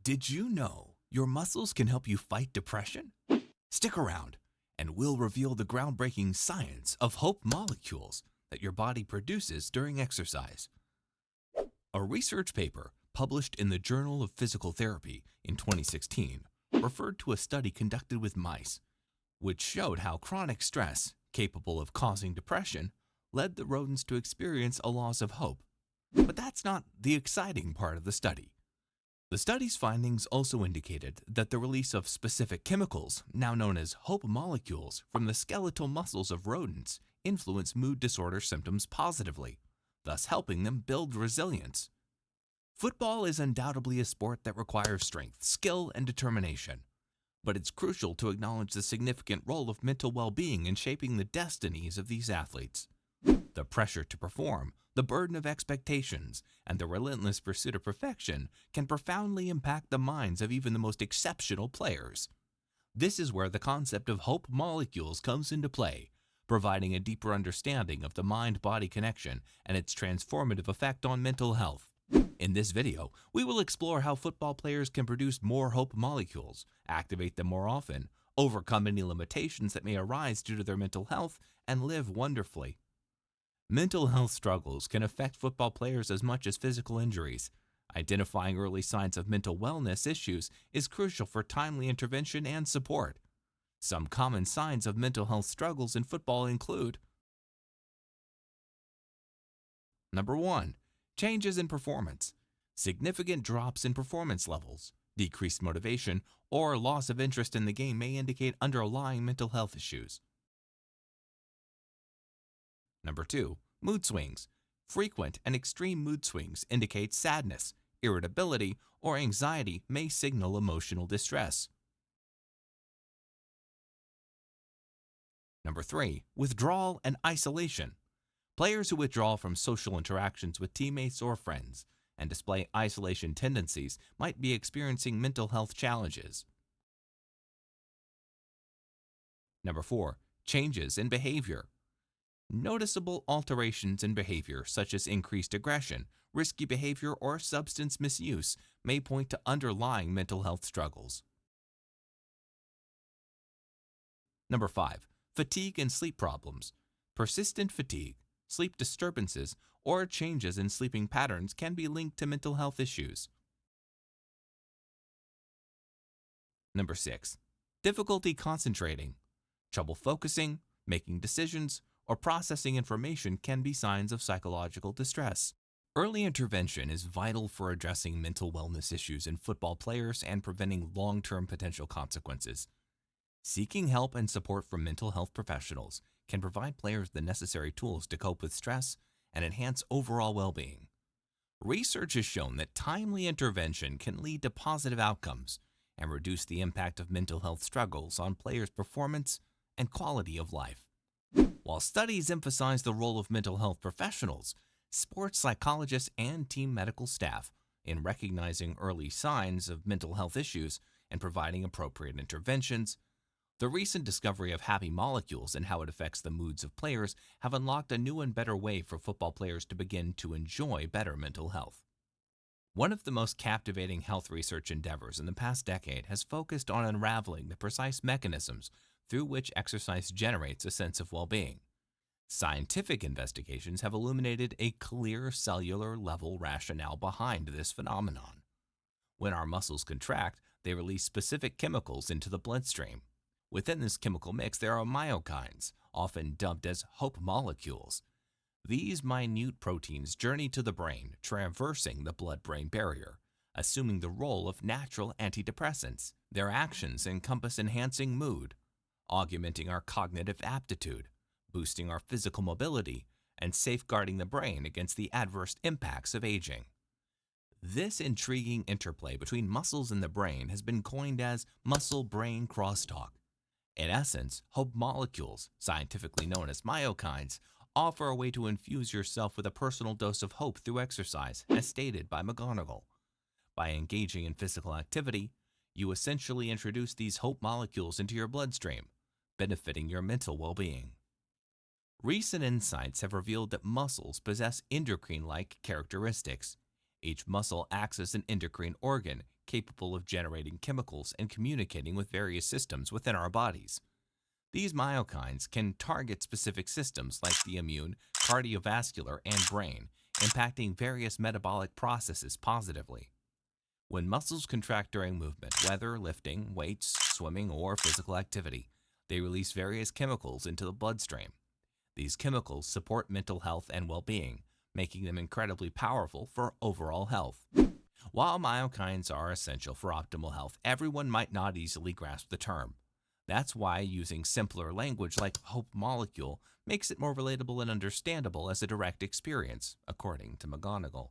Did you know your muscles can help you fight depression? Stick around, and we'll reveal the groundbreaking science of hope molecules that your body produces during exercise. A research paper published in the Journal of Physical Therapy in 2016 referred to a study conducted with mice, which showed how chronic stress, capable of causing depression, led the rodents to experience a loss of hope. But that's not the exciting part of the study. The study's findings also indicated that the release of specific chemicals, now known as hope molecules, from the skeletal muscles of rodents influence mood disorder symptoms positively, thus helping them build resilience. Football is undoubtedly a sport that requires strength, skill, and determination, but it's crucial to acknowledge the significant role of mental well-being in shaping the destinies of these athletes. The pressure to perform, the burden of expectations, and the relentless pursuit of perfection can profoundly impact the minds of even the most exceptional players. This is where the concept of hope molecules comes into play, providing a deeper understanding of the mind-body connection and its transformative effect on mental health. In this video, we will explore how football players can produce more hope molecules, activate them more often, overcome any limitations that may arise due to their mental health, and live wonderfully. Mental health struggles can affect football players as much as physical injuries. Identifying early signs of mental wellness issues is crucial for timely intervention and support. Some common signs of mental health struggles in football include: Number 1. Changes in performance. Significant drops in performance levels, decreased motivation, or loss of interest in the game may indicate underlying mental health issues. Number 2. Mood swings. Frequent and extreme mood swings indicate sadness, irritability, or anxiety may signal emotional distress. Number 3. Withdrawal and isolation. Players who withdraw from social interactions with teammates or friends and display isolation tendencies might be experiencing mental health challenges. Number 4. Changes in behavior. Noticeable alterations in behavior such as increased aggression, risky behavior, or substance misuse may point to underlying mental health struggles. Number 5. Fatigue and sleep problems. Persistent fatigue, sleep disturbances, or changes in sleeping patterns can be linked to mental health issues. Number 6. Difficulty concentrating. Trouble focusing, making decisions, or processing information can be signs of psychological distress. Early intervention is vital for addressing mental wellness issues in football players and preventing long-term potential consequences. Seeking help and support from mental health professionals can provide players the necessary tools to cope with stress and enhance overall well-being. Research has shown that timely intervention can lead to positive outcomes and reduce the impact of mental health struggles on players' performance and quality of life. While studies emphasize the role of mental health professionals, sports psychologists, and team medical staff in recognizing early signs of mental health issues and providing appropriate interventions, the recent discovery of happy molecules and how it affects the moods of players have unlocked a new and better way for football players to begin to enjoy better mental health. One of the most captivating health research endeavors in the past decade has focused on unraveling the precise mechanisms through which exercise generates a sense of well-being. Scientific investigations have illuminated a clear cellular level rationale behind this phenomenon. When our muscles contract, they release specific chemicals into the bloodstream. Within this chemical mix, there are myokines, often dubbed as hope molecules. These minute proteins journey to the brain, traversing the blood-brain barrier, assuming the role of natural antidepressants. Their actions encompass enhancing mood, augmenting our cognitive aptitude, boosting our physical mobility, and safeguarding the brain against the adverse impacts of aging. This intriguing interplay between muscles and the brain has been coined as muscle-brain crosstalk. In essence, hope molecules, scientifically known as myokines, offer a way to infuse yourself with a personal dose of hope through exercise, as stated by McGonagall. By engaging in physical activity, you essentially introduce these hope molecules into your bloodstream, benefiting your mental well-being. Recent insights have revealed that muscles possess endocrine-like characteristics. Each muscle acts as an endocrine organ, capable of generating chemicals and communicating with various systems within our bodies. These myokines can target specific systems like the immune, cardiovascular, and brain, impacting various metabolic processes positively. When muscles contract during movement, whether lifting, weights, swimming, or physical activity, they release various chemicals into the bloodstream. These chemicals support mental health and well-being, making them incredibly powerful for overall health. While myokines are essential for optimal health, everyone might not easily grasp the term. That's why using simpler language like hope molecule makes it more relatable and understandable as a direct experience, according to McGonigal.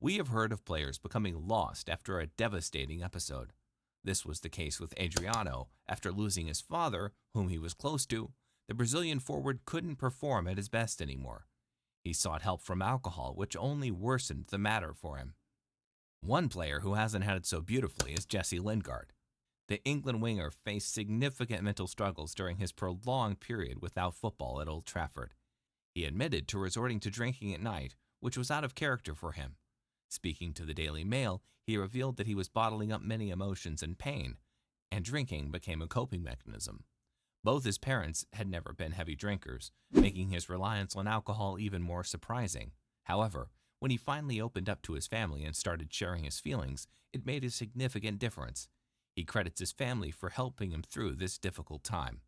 We have heard of players becoming lost after a devastating episode. This was the case with Adriano. After losing his father, whom he was close to, the Brazilian forward couldn't perform at his best anymore. He sought help from alcohol, which only worsened the matter for him. One player who hasn't had it so beautifully is Lingard. The England winger faced significant mental struggles during his prolonged period without football at Old Trafford. He admitted to resorting to drinking at night, which was out of character for him. Speaking to the Daily Mail, he revealed that he was bottling up many emotions and pain, and drinking became a coping mechanism. Both his parents had never been heavy drinkers, making his reliance on alcohol even more surprising. However, when he finally opened up to his family and started sharing his feelings, it made a significant difference. He credits his family for helping him through this difficult time.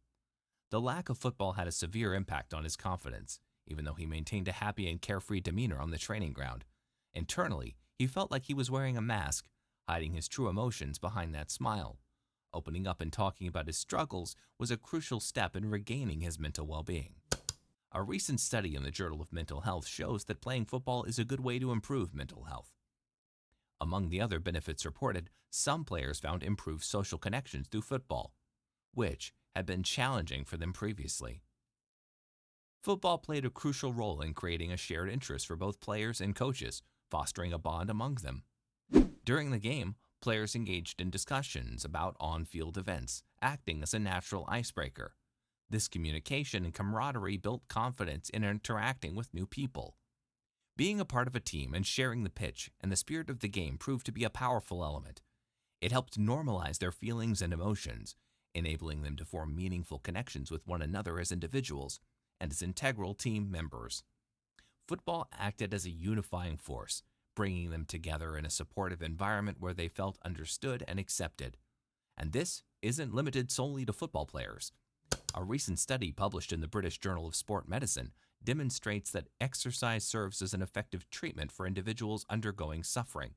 The lack of football had a severe impact on his confidence, even though he maintained a happy and carefree demeanor on the training ground. Internally, he felt like he was wearing a mask, hiding his true emotions behind that smile. Opening up and talking about his struggles was a crucial step in regaining his mental well-being. A recent study in the Journal of Mental Health shows that playing football is a good way to improve mental health. Among the other benefits reported, some players found improved social connections through football, which had been challenging for them previously. Football played a crucial role in creating a shared interest for both players and coaches, fostering a bond among them. During the game, players engaged in discussions about on-field events, acting as a natural icebreaker. This communication and camaraderie built confidence in interacting with new people. Being a part of a team and sharing the pitch and the spirit of the game proved to be a powerful element. It helped normalize their feelings and emotions, enabling them to form meaningful connections with one another as individuals and as integral team members. Football acted as a unifying force, bringing them together in a supportive environment where they felt understood and accepted. And this isn't limited solely to football players. A recent study published in the British Journal of Sport Medicine demonstrates that exercise serves as an effective treatment for individuals undergoing suffering.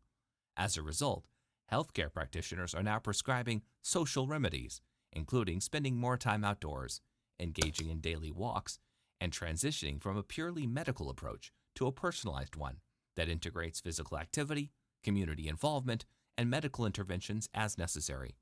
As a result, healthcare practitioners are now prescribing social remedies, including spending more time outdoors, engaging in daily walks, and transitioning from a purely medical approach to a personalized one that integrates physical activity, community involvement, and medical interventions as necessary.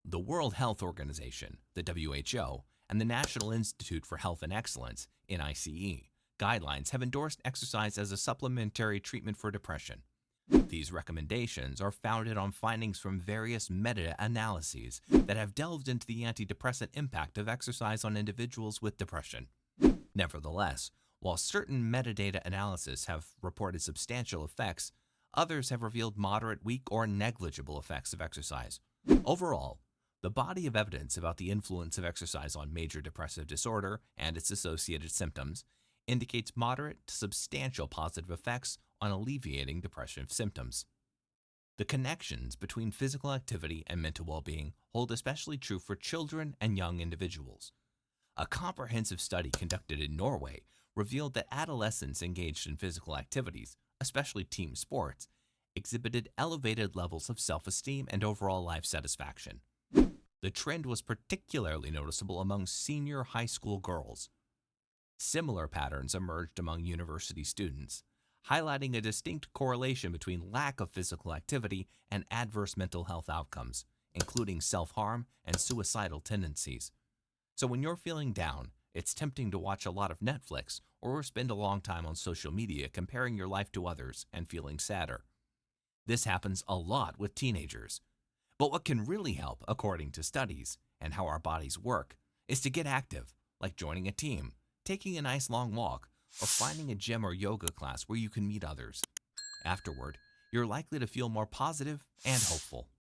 The World Health Organization, the WHO, and the National Institute for Health and Excellence, NICE, guidelines have endorsed exercise as a supplementary treatment for depression. These recommendations are founded on findings from various meta-analyses that have delved into the antidepressant impact of exercise on individuals with depression. Nevertheless, while certain metadata analyses have reported substantial effects, others have revealed moderate, weak, or negligible effects of exercise. Overall, the body of evidence about the influence of exercise on major depressive disorder and its associated symptoms indicates moderate to substantial positive effects on alleviating depressive symptoms. The connections between physical activity and mental well-being hold especially true for children and young individuals. A comprehensive study conducted in Norway revealed that adolescents engaged in physical activities, especially team sports, exhibited elevated levels of self-esteem and overall life satisfaction. The trend was particularly noticeable among senior high school girls. Similar patterns emerged among university students, highlighting a distinct correlation between lack of physical activity and adverse mental health outcomes, including self-harm and suicidal tendencies. So when you're feeling down, it's tempting to watch a lot of Netflix or spend a long time on social media comparing your life to others and feeling sadder. This happens a lot with teenagers. But what can really help, according to studies, and how our bodies work, is to get active, like joining a team, taking a nice long walk, or finding a gym or yoga class where you can meet others. Afterward, you're likely to feel more positive and hopeful.